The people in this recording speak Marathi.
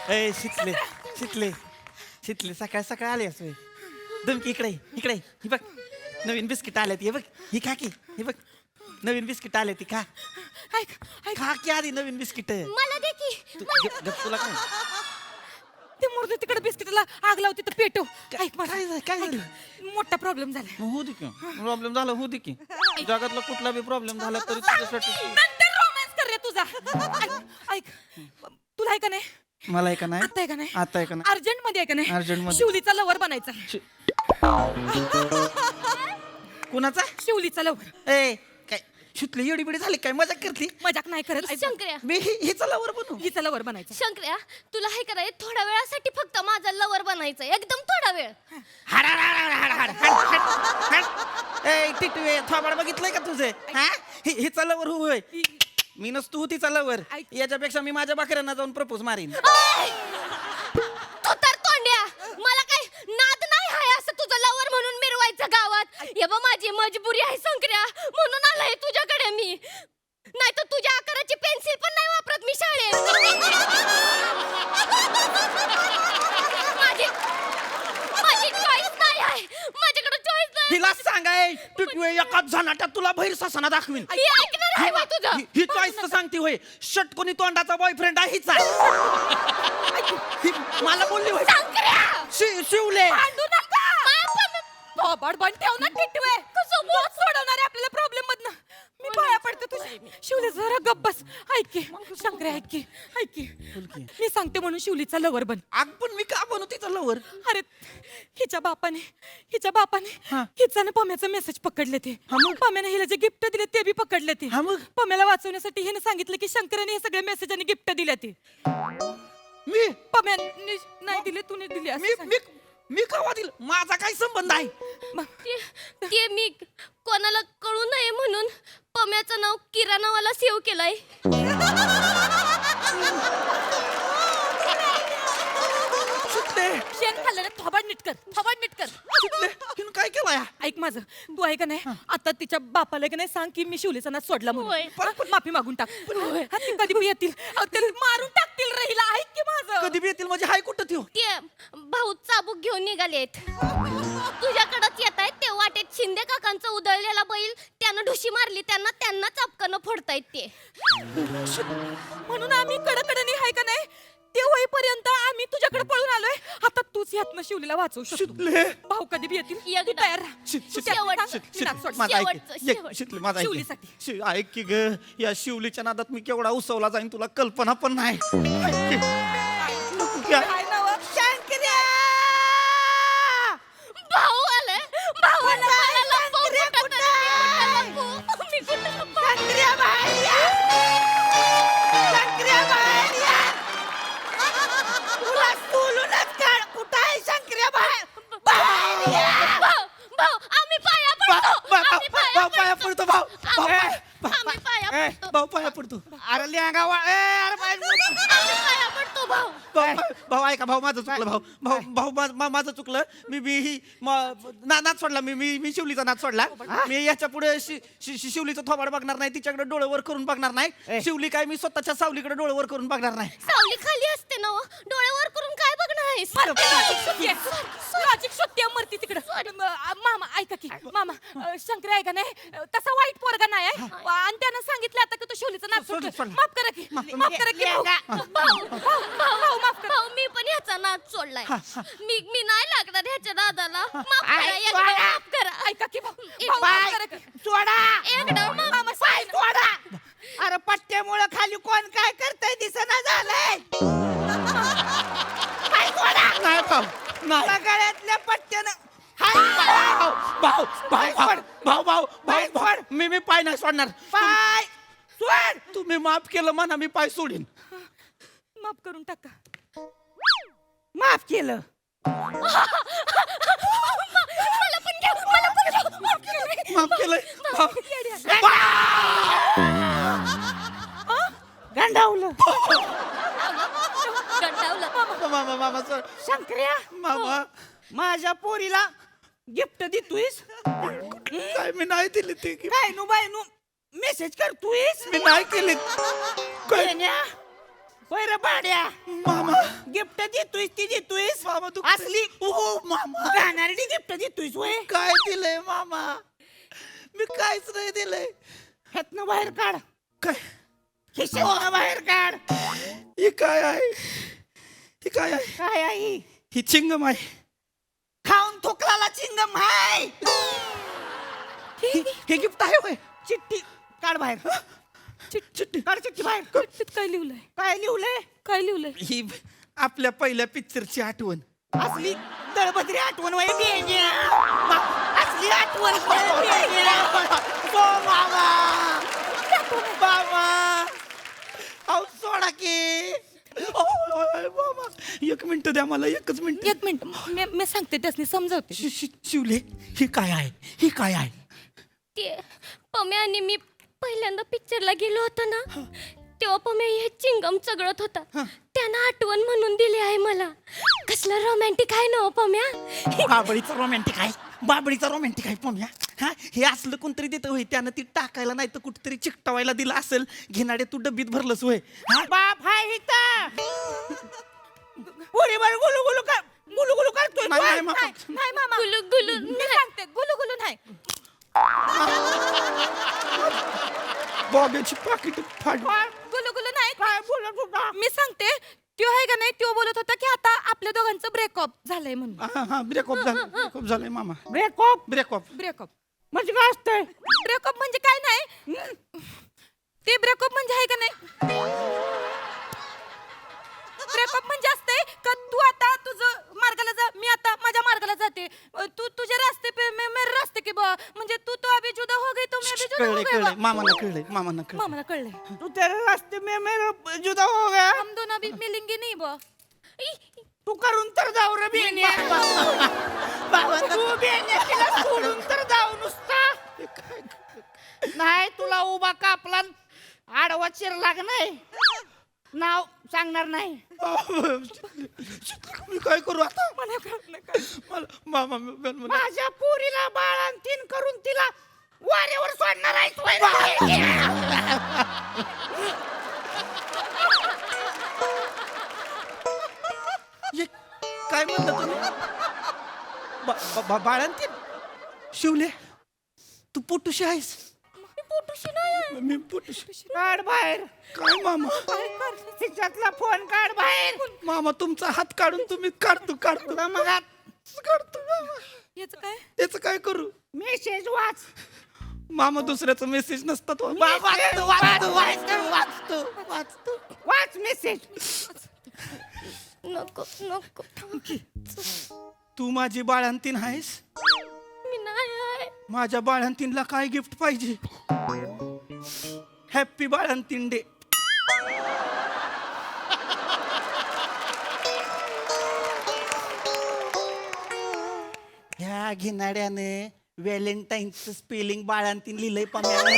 ए शितले शितले शितले सकाळ सकाळ आले असं दमकी इकडे इकडे ही बघ नवीन बिस्किट आले हे बघ ही खा की हे बघ नवीन बिस्किट आले ती खा ऐक ऐक खा की आधी नवीन बिस्किट मला दे की तुला काय ते मोरदे तिकडे बिस्किटला आग लावते तर पेटव ऐक मला काय झालं? मोठा प्रॉब्लेम झाला मग होऊ दे की प्रॉब्लेम झाला होऊ दे की जगातला कुठला बी प्रॉब्लेम झाला तरी तुझ्यासाठी नंतर रोमॅन्स कर रे तुझा ऐक तुला आहे का नाही मला आहे का नाही आता आहे का नाही आता आहे का नाही अर्जंट मध्ये आहे का नाही Urgent मध्ये. शिवलीचा लवर बनायचा कुणाचा शिवलीचा लवर ए काय शितली एवढी बिडी झाली काय मजाक करते मजाक नाही करत ऐक, शंकर्या मी हिचा लवर बनू हिचा लवर बनायचा शंकर्या तुला हे कराय थोड्या वेळासाठी फक्त माझा लवर बनायचं एकदम थोडा वेळ हाड हाड हाड हाड हाड हाड हाड हाड ए टिटवे थोबाड बघितलंय का तुझे हा हिचा लवर होय मी नसतो हो तिचा लवर ऐक. याच्यापेक्षा मी माझ्या बकऱ्यांना जाऊन प्रपोज मारीन आय! तू तर तोंड्या मला काय नाद नाही हाय असं तुझं लवर म्हणून मिरवायचं गावात हे बघ माझी मजबुरी आहे शंकर्या म्हणून आलाय तुझ्याकडे मी नाही तर तुझ्या आकाराची पेन्सिल पण नाही वापरत मी शाळेत माझी चॉईस नाही आहे माझ्याकडे चॉईस नाही हिला सांगाय टिटवे एकाच झनाट्यात तुला भैर ससाना दाखवीन ही ऐकणार आहे बा तुझं ही चॉईस तर सांगते होय षटकोनी तोंडाचा बॉयफ्रेंड आहे हिचा मला बोलली होय शंकर्या शिवले भांडू नका थोबाड बंद ठेव ना टिटवे कसं बोट सोडवणार आहे आपल्याला प्रॉब्लेम मधनं मी पाया पडते तुझ्या शिवली जरा गप्प बस ऐक की शंकरे ऐक की ऐक की मी सांगते म्हणून शिवलीचा लवर बन आग पण मी का बनू तिचा लवर अरे हिच्या बापाने हिचाने पम्याचा मेसेज पकडले ते हा मग? पम्याने हिला जे गिफ्ट दिले ते बी पकडले ते हा मग? पम्याला वाचवण्यासाठी हिने सांगितलं की शंकराने हे सगळे मेसेज आणि गिफ्ट दिले ते मी पम्याने नाही दिले तूने दिले असं मी सांग. मी मी कवा दिल माझा काय संबंध आहे ते मी कोणाला कळू नये म्हणून पम्याचं नाव किराणावाला सेव्ह केलंय शितले शेण खाल्लं ना थोबाड नीट कर शितले हिनं काय केलाय ऐक माझं तू आहे का नाही आता तिच्या बापाला का नाही सांग की मी शिवलीचा नाच सोडला होय. म्हणून हा, माफी मागून टाक हा, ती कधी बी येतील अहो, ते मारून टाकतील राहिला ऐक की माझं कधी बी येतील म्हणजे हाय कुठं त्यो ते भाऊ चाबूक घेऊन निघालेत तुझ्याकडच येत आहेत ते वाटेत शिंदे काकांचा उधळलेला बैल त्यानं ढुशी मारली त्यांना चपकानं फोडतायत ते म्हणून आम्ही कडकडनी आहे का नाही ते होईपर्यंत आम्ही तुझ्याकडे पळून आलोय आता तूच यातनं शिवलीला वाचवू शकतो शितले भाऊ कधी बी येतील एकदा. तू तयार राहा. तू त्यात शेवट. सांग, मी नाच सोडणार. माझा ऐक शेवटचं, एक, शेवट. शितले माझा ऐक शिवलीसाठी. ऐक की ग या शिवलीच्या नादात मी केवढा उसवला जाईन तुला कल्पना पण नाही ऐक की. नको की. काय नाव? शंकर्या! भाऊ आलाय भाऊ आलाय लपवू कुठं तरी. मी कुठं लपवू? भाऊ आम्ही पाया पडतो आम्ही पाया पडतो भाऊ आम्ही पाया पडतो भाऊ पाया पडतो अरे लिहागा अरे आम्ही पाया पडतो भाऊ भाऊ ऐका भाऊ माझं चुकलं भाऊ माझं चुकलं मी ही नाच सोडला मी शिवलीचा नाच सोडला मी याच्या पुढे शिवलीचं थोबाड बघणार नाही तिच्याकडे डोळे वर करून बघणार नाही शिवली काय मी स्वतःच्या सावलीकडे डोळे वर करून बघणार नाही सावली खाली असते ना हो. डोळे वर करून काय बघणार आहेस लॉजिक सुट्टी आहे, मरती तिकडं मामा ऐका की मामा शंकर आहे का नाही तसा वाईट पोरगा नाही आहे आणि त्यानं सांगितलं आता की तो शिवलीचं नाच सोड, सोडतोय. सोड. माफ करा की माफ करा की भाऊ. भाऊ, माफ करा. भाऊ मी पण ह्याचा नाच सोडलाय मी नाही लागणार ह्याच्या दादाला माफ करा एकदा माफ करा ऐका की भाऊ माफ करा की. एकदा मामा अरे पट्ट्यामुळे खाली कोण काय करतय दिसना झालंय नाही भाऊ नाही गळ्यातल्या पट्ट्यानं भाऊ मी पाय नाही सोडणार पाय सोड तुम्ही माफ केलं म्हणा मी पाय सोडीन माफ करून टाका माफ केलं मला पण घ्या माफ करा. माफ केलंय गंडावलं गंडावलं. मामा सोड शंकर्या मामा माझ्या पोरीला गिफ्ट देतोयस काय मी नाही दिली ती काय नु बाय नु मेसेज करतोयस मी नाही केली काय येण्या, होय रे भाड्या मामा गिफ्ट देतोयस ती देतोयस मामा तू असली ओ मामा गाणारी गिफ्ट देतोयस होय काय दिलंय मामा मी काहीच नाही दिलंय ह्यातनं बाहेर काढ काय खिशातनं बाहेर काढ ही काय आहे ही काय आहे काय आई ही चिंगम आहे खाऊन थुकलाला चिंगम हाय हे गिफ्ट आहे होय चिठ्ठी काढ बाहेर चिट्टी काढ चिठ्ठी बाहेर चिठ्ठीत काय लिहिलंय काय लिहलंय काय लिहिलंय ही आपल्या पहिल्या पिक्चरची आठवण असली दळभद्री आठवण वय बेंग्या. असली आठवण वय बेंग्या. ओ मामा बाबा अहो सोडा की बाबा एक मिनिट द्या मला एकच मिनिट एक मिनिट मी सांगते त्यासनी समजावते शिवले हे काय आहे हे काय आहे ते पम्या आणि मी पहिल्यांदा पिक्चरला गेलो होतो ना तेव्हा पम्या हे चिंगम चगळत होता त्यानं आठवण म्हणून दिली आहे मला कसलं रोमॅन्टिक आहे ना हो पम्या बाबळीचा रोमॅन्टिक आहे बाबळीचा रोमॅन्टिक आहे पम्या हा हे असलं कोणतरी देतं होय त्यानं ती टाकायला नाही तर कुठेतरी चिकटवायला दिलं असेल घेणारे तू डब्बीत भरलंस होय हा बाप हाय इथं पुरी बर गुलू गुलू कर गुलू गुलू करतोय नाही, नाही, पण. मामा. नाही मामा गुलू गुलू मी सांगते गुलू गुलू नाही बॉबेची पाकिट फाड काय गुलू गुलू नाही काय बोलत होता मी सांगते त्यो आहे का नाही त्यो बोलत होता की आता आपल्या दोघांचं ब्रेकअप झालंय म्हणून हा ब्रेकअप झालंय मामा ब्रेकअप ब्रेकअप ब्रेकअप म्हणजे काय असतंय ब्रेकअप म्हणजे काय नाही ते ब्रेकअप म्हणजे आहे का नाही ब्रेकअप म्हणजे असतंय का तू आता तुझं मार्गाला जा मी आता माझ्या मार्गाला जाते तू तुझे रास्ते पे मैं मेरे रास्ते के बा म्हणजे तू तो अभी जुदा हो गई तो मैं अभी जुदा हो कळलंय गया कळलंय बा. मामाला कळलंय मामाला कळलंय मामाला कळलंय तू तेरे रास्ते में मेरा जुदा हो गया हम दोनों अभी मिलेंगे नहीं बा तू करून तर जाऊ रे बेन्या तू बेन्या तिला सोडून तर जाऊ नुसता नाही तुला उभा कापला आडवा चिरला का नाही नाव सांगणार नाही मी काय करू आता मला कळत नाही काय. मला मामा माझ्या पोरीला बाळांतीन करून तिला वाऱ्यावर सोडणार आहेस होय रे? हे काय म्हणलं तुम्ही बाळांतीन शिवले तू पोटुशी आहेस मी पोटुशी काढ बाहेर काय मामा तिच्यातला फोन काढ बाहेर मामा तुमचा हात काढून तुम्ही काढतो तुला मग काढतो मामा याचं काय त्याचं काय करू मेसेज वाच मामा दुसऱ्याचा मेसेज नसतात हो. वाचतो वाच मेसेज नको नको तू माझी बाळंतीण आहेस मी नाही आहे माझ्या बाळंतीणला काय गिफ्ट पाहिजे हॅप्पी बाळंतीण डे ह्या घेणाऱ्याने व्हॅलेंटाईनचं स्पेलिंग बाळंतीण लिहिलंय पम्याने